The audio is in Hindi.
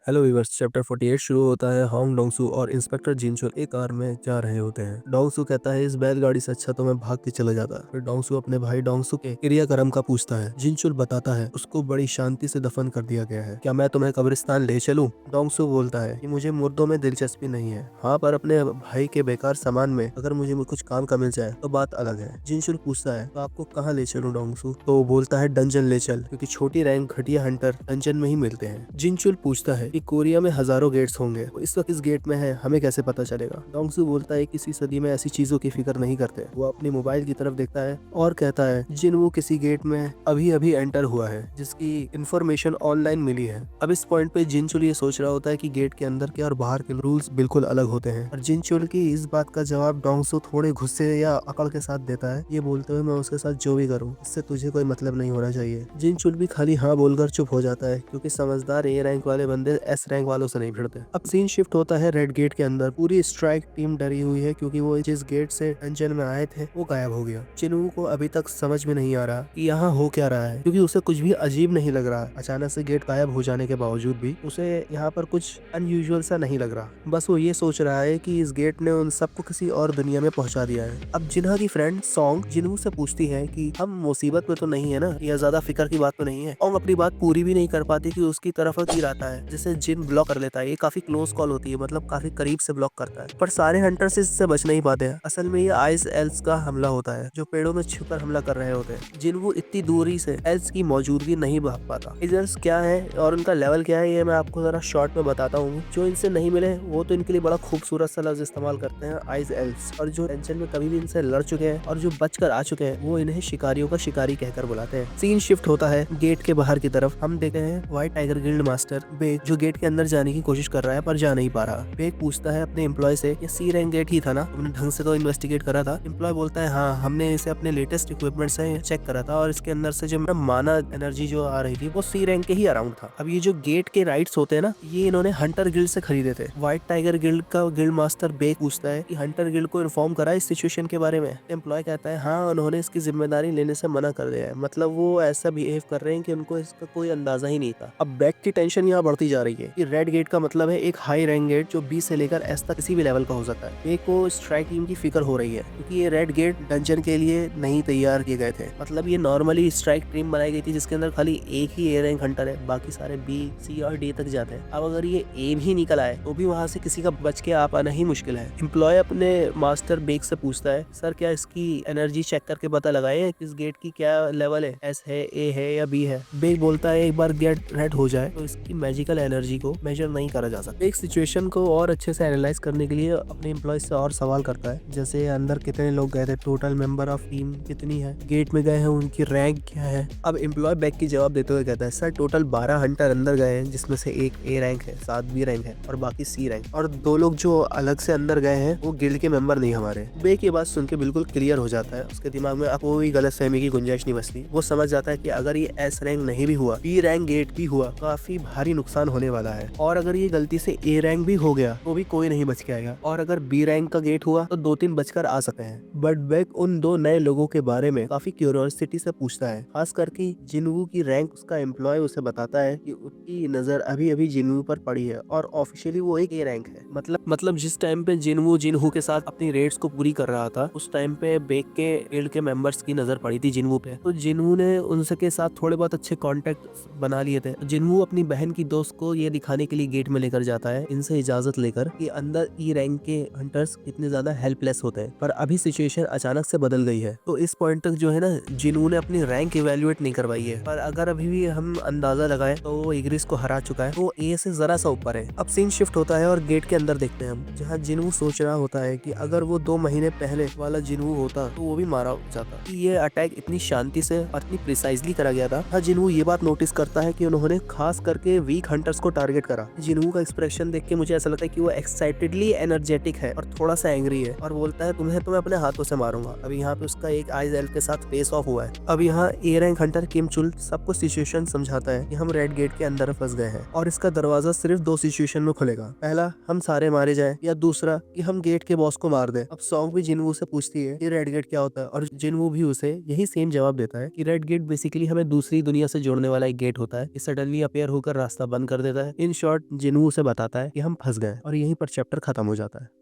Hello viewers. चैप्टर 48 शुरू होता है। होंग डोंगसू और इंस्पेक्टर जिनचुल एक कार में जा रहे होते हैं। डोंगसू कहता है इस बैलगाड़ी से अच्छा तो मैं भाग के चले जाता। फिर डोंगसू अपने भाई डोंगसू के क्रियाक्रम का पूछता है। जिनचुल बताता है उसको बड़ी शांति से दफन कर दिया गया है। क्या मैं तुम्हें कब्रिस्तान ले चलूं? डोंगसू बोलता है कि मुझे मुर्दों में दिलचस्पी नहीं है। हाँ, पर अपने भाई के बेकार सामान में अगर मुझे कुछ काम का मिल जाए तो बात अलग है। जिनचुल पूछता है तो आपको कहाँ ले चलूं डोंगसू? तो वो बोलता है डंजन ले चल, क्योंकि छोटी रैंक घटिया हंटर डंजन में ही मिलते हैं। जिनचुल पूछता है कि कोरिया में हजारों गेट्स होंगे, वो इस वक्त इस गेट में है, हमें कैसे पता चलेगा? डोंगसू बोलता है किसी सदी में ऐसी चीजों की फिक्र नहीं करते। वो अपने मोबाइल की तरफ देखता है और कहता है जिनवू किसी गेट में अभी अभी एंटर हुआ है जिसकी इंफॉर्मेशन ऑनलाइन मिली है। अब इस पॉइंट पे जिनचुल ये सोच रहा होता है कि गेट के अंदर के और बाहर के रूल्स बिल्कुल अलग होते हैं, और जिनचुल की इस बात का जवाब डोंगसू थोड़े गुस्से या अकड़ के साथ देता है, ये बोलते हुए मैं उसके साथ जो भी करूँ इससे तुझे कोई मतलब नहीं होना चाहिए। जिनचुल भी खाली हाँ बोलकर चुप हो जाता है, क्योंकि समझदार ए रैंक वाले बंदे एस रैंक वालों से नहीं भिड़ते। अब सीन शिफ्ट होता है रेड गेट के अंदर। पूरी स्ट्राइक टीम डरी हुई है, क्योंकि वो जिस गेट से डंजन में आए थे वो गायब हो गया। चिनवू को अभी तक समझ में नहीं आ रहा कि यहाँ हो क्या रहा है, क्योंकि उसे कुछ भी अजीब नहीं लग रहा। अचानक से गेट गायब हो जाने के बावजूद भी उसे यहाँ पर कुछ अनयूजुअल सा नहीं लग रहा। बस वो ये सोच रहा है कि इस गेट ने उन सबको किसी और दुनिया में पहुंचा दिया है। अब जिन्हा की फ्रेंड सॉन्ग जिनवू से पूछती है कि हम मुसीबत में तो नहीं है ना, या ज्यादा फिक्र की बात तो नहीं है। और अपनी बात पूरी भी नहीं कर पाती कि उसकी तरफ तीर आता है, जिसे जिन ब्लॉक कर लेता है। ये काफी क्लोज कॉल होती है, मतलब काफी करीब से ब्लॉक करता है, पर सारे हंटर्स इससे बच नहीं पाते हैं। असल में ये आइस एल्स का हमला होता है, जो पेड़ों में छुपकर हमला कर रहे होते हैं। जिनवू इतनी दूरी से एल्स की मौजूदगी नहीं भाग पाता। एल्स क्या है और उनका लेवल क्या है, ये मैं आपको जरा शॉर्ट में बताता हूँ। जो इनसे नहीं मिले वो तो इनके लिए बड़ा खूबसूरत सा लफ्ज इस्तेमाल करते हैं, आइस एल्स। और जो टेंशन में कभी भी इनसे लड़ चुके हैं और जो बचकर आ चुके हैं, वो इन्हें शिकारियों का शिकारी कहकर बुलाते हैं। सीन शिफ्ट होता है गेट के बाहर की तरफ। हम देखते हैं व्हाइट टाइगर गिल्ड मास्टर बेक, जो गेट के अंदर जाने की कोशिश कर रहा है पर जा नहीं पा रहा। बेक पूछता है अपने एम्प्लॉय से, ये सी रैंक गेट ही था ना, तुमने ढंग से तो इन्वेस्टिगेट करा था? एम्प्लॉय बोलता है हाँ, हमने इसे अपने लेटेस्ट इक्विपमेंट से चेक करा था और इसके अंदर से जो माना एनर्जी जो आ रही थी वो सी रैंक के ही अराउंड था। अब ये जो गेट के राइट्स होते हैं ना, ये इन्होंने हंटर गिल्ड से खरीदे थे। व्हाइट टाइगर गिल्ड का गिल्ड मास्टर बेक पूछता है कि हंटर गिल्ड को इन्फॉर्म करा इस सिचुएशन के बारे में? एम्प्लॉय कहता है हाँ, उन्होंने इसकी जिम्मेदारी लेने से मना कर दिया है। मतलब वो ऐसा बिहेव कर रहे हैं कि उनको इसका कोई अंदाजा ही नहीं था। अब बैक की टेंशन यहाँ बढ़ती जा रही है कि रेड गेट का मतलब है एक हाई रैंक गेट जो बी से लेकर एस तक किसी भी लेवल का हो सकता है। बेक को स्ट्राइक टीम की फिक्र हो रही है, क्योंकि ये रेड गेट डंजन के लिए नहीं तैयार किए गए थे। मतलब ये नॉर्मली स्ट्राइक टीम बनाई गई थी जिसके अंदर खाली एक ही ए रैंक हंटर है, बाकी सारे बी सी और डी तक जाते हैं। अब अगर ये ए भी निकल आए तो भी वहां से किसी का बच के आ पाना ही मुश्किल है। एम्प्लॉय अपने मास्टर बेक से पूछता है, सर क्या इसकी एनर्जी चेक करके पता लगाए इस गेट की क्या लेवल है, एस है, ए है या बी है? बेक बोलता है एक बार गेट रेड हो जाए तो इसकी मैजिकल एनर्जी को मेजर नहीं करा जा सकता। एक सिचुएशन को और अच्छे से एनालाइज करने के लिए अपने एम्प्लॉय से और सवाल करता है, जैसे अंदर कितने लोग गए थे, टोटल मेंबर ऑफ टीम कितनी है, गेट में गए हैं उनकी रैंक क्या है। अब एम्प्लॉय बैक की जवाब देते हुए कहता है, सर टोटल 12 हंटर अंदर गए हैं, जिसमें से एक ए रैंक है, 7 बी रैंक है और बाकी सी रैंक, और 2 लोग जो अलग से अंदर गए हैं वो गिल्ड के मेंबर नहीं हमारे। बेक ये बात सुन के बिल्कुल क्लियर हो जाता है, उसके दिमाग में कोई गलत फहमी की गुंजाइश नहीं बचती। वो समझ जाता है कि अगर ये एस रैंक नहीं भी हुआ, बी रैंक गेट भी हुआ, काफी भारी नुकसान होने वाला है। और अगर ये गलती से ए रैंक भी हो गया तो भी कोई नहीं बच के आएगा, और अगर बी रैंक का गेट हुआ तो 2-3 बचकर आ सकते हैं। बट बेक उन 2 नए लोगों के बारे में काफी क्यूरियोसिटी से पूछता है, खास करके जिनवू की रैंक। उसका एम्प्लॉय उसे बताता है कि उसकी नजर अभी अभी जिनवू पर पड़ी है और ऑफिशियली वो एक ए रैंक है। मतलब जिस टाइम पे जिनवू जिनहू के साथ अपनी रेड्स को पूरी कर रहा था, उस टाइम पे बेक के गिल्ड के मेंबर्स की नजर पड़ी थी जिनवू पे। तो जिनवू ने उनसे के साथ थोड़े बहुत अच्छे कॉन्टेक्ट बना लिए थे। जिनवू अपनी बहन की दोस्त को ये दिखाने के लिए गेट में लेकर जाता है, इनसे इजाजत लेकर, कि अंदर ई रैंक के हंटर्स कितने ज्यादा हेल्पलेस होते हैं। पर अभी सिचुएशन अचानक से बदल गई है, तो इस पॉइंट तक जो है ना, जिनवू ने अपनी रैंक इवेल्युएट नहीं करवाई है। पर अगर अभी भी हम अंदाजा लगाएं तो वो इग्रिस को हरा चुका है, वो ए से जरा सा ऊपर है। अब सीन शिफ्ट होता है और गेट के अंदर देखते हैं हम, जहाँ जिनवू सोच रहा होता है कि अगर वो 2 महीने पहले वाला जिनवू होता तो वो भी मारा जाता। ये अटैक इतनी शांति से और इतनी प्रिसाइजली करा गया था। हाँ, जिनवू ये बात नोटिस करता है कि उन्होंने खास करके वीक हंटर्स को टारगेट करा। जिनवू का एक्सप्रेशन देख के मुझे ऐसा लगता है कि वो एक्साइटेडली एनर्जेटिक है और थोड़ा सा एंग्री है, और बोलता है तुम्हें तो मैं अपने हाथों से मारूंगा। अब यहाँ पे उसका एक आइज एल्फ के साथ फेस ऑफ हुआ है। अब यहाँ ए रैंक हंटर किम चुल सबको सिचुएशन समझाता है कि हम रेड गेट के अंदर फंस गए हैं और इसका दरवाजा सिर्फ 2 सिचुएशन में खुलेगा। पहला, हम सारे मारे जाए, या दूसरा कि हम गेट के बॉस को मार दे। अब सॉन्ग भी जिनवू से पूछती है कि रेड गेट क्या होता है, और जिनवू भी उसे यही सेम जवाब देता है कि रेड गेट बेसिकली हमें दूसरी दुनिया से जोड़ने वाला एक गेट होता है। ये सडनली अपेयर होकर रास्ता बंद कर देता देता है। इन शॉर्ट जिनवू से बताता है कि हम फंस गए और यहीं पर चैप्टर खत्म हो जाता है।